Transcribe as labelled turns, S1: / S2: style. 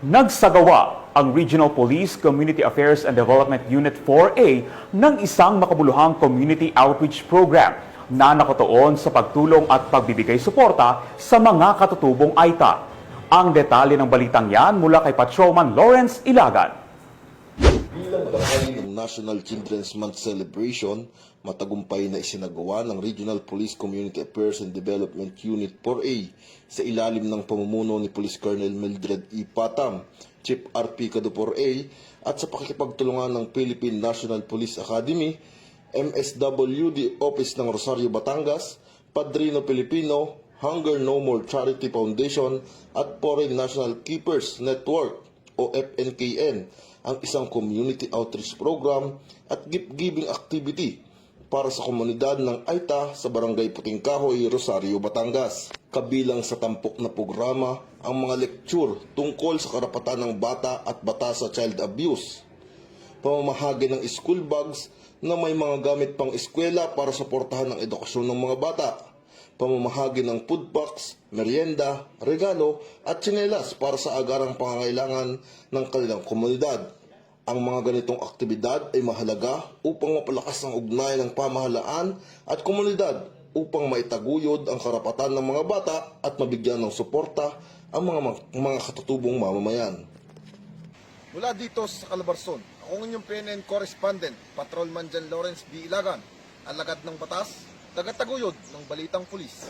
S1: Nagsagawa ang Regional Police Community Affairs and Development Unit 4A ng isang makabuluhang community outreach program na nakatuon sa pagtulong at pagbibigay suporta sa mga katutubong AITA. Ang detalye ng balitang yan mula kay Patrolman Lawrence Ilagan.
S2: Bilang bahagi ng National Children's Month celebration, matagumpay na isinagawa ng Regional Police Community Affairs and Development Unit 4A sa ilalim ng pamumuno ni Police Colonel Mildred E. Patam, Chief RP Cado 4A, at sa pakikipagtulungan ng Philippine National Police Academy, MSWD Office ng Rosario, Batangas, Padrino Pilipino, Hunger No More Charity Foundation at Foreign National Keepers Network o FNKN, ang isang community outreach program at gift-giving activity para sa komunidad ng AITA sa Barangay Puting Kahoy, Rosario, Batangas. Kabilang sa tampok na programa ang mga lecture tungkol sa karapatan ng bata at batas sa child abuse, pamamahagi ng school bags na may mga gamit pang eskwela para suportahan ang edukasyon ng mga bata, pamamahagi ng food packs, merienda, regalo at tsinelas para sa agarang pangangailangan ng kanilang komunidad. Ang mga ganitong aktibidad ay mahalaga upang mapalakas ang ugnayan ng pamahalaan at komunidad upang maitaguyod ang karapatan ng mga bata at mabigyan ng suporta ang mga katutubong mamamayan.
S3: Mula dito sa Calabarzon, ako inyong PNN correspondent, Patrolman Jan Lawrence B. Ilagan, alagad ng batas, tagataguyod ng balitang pulis.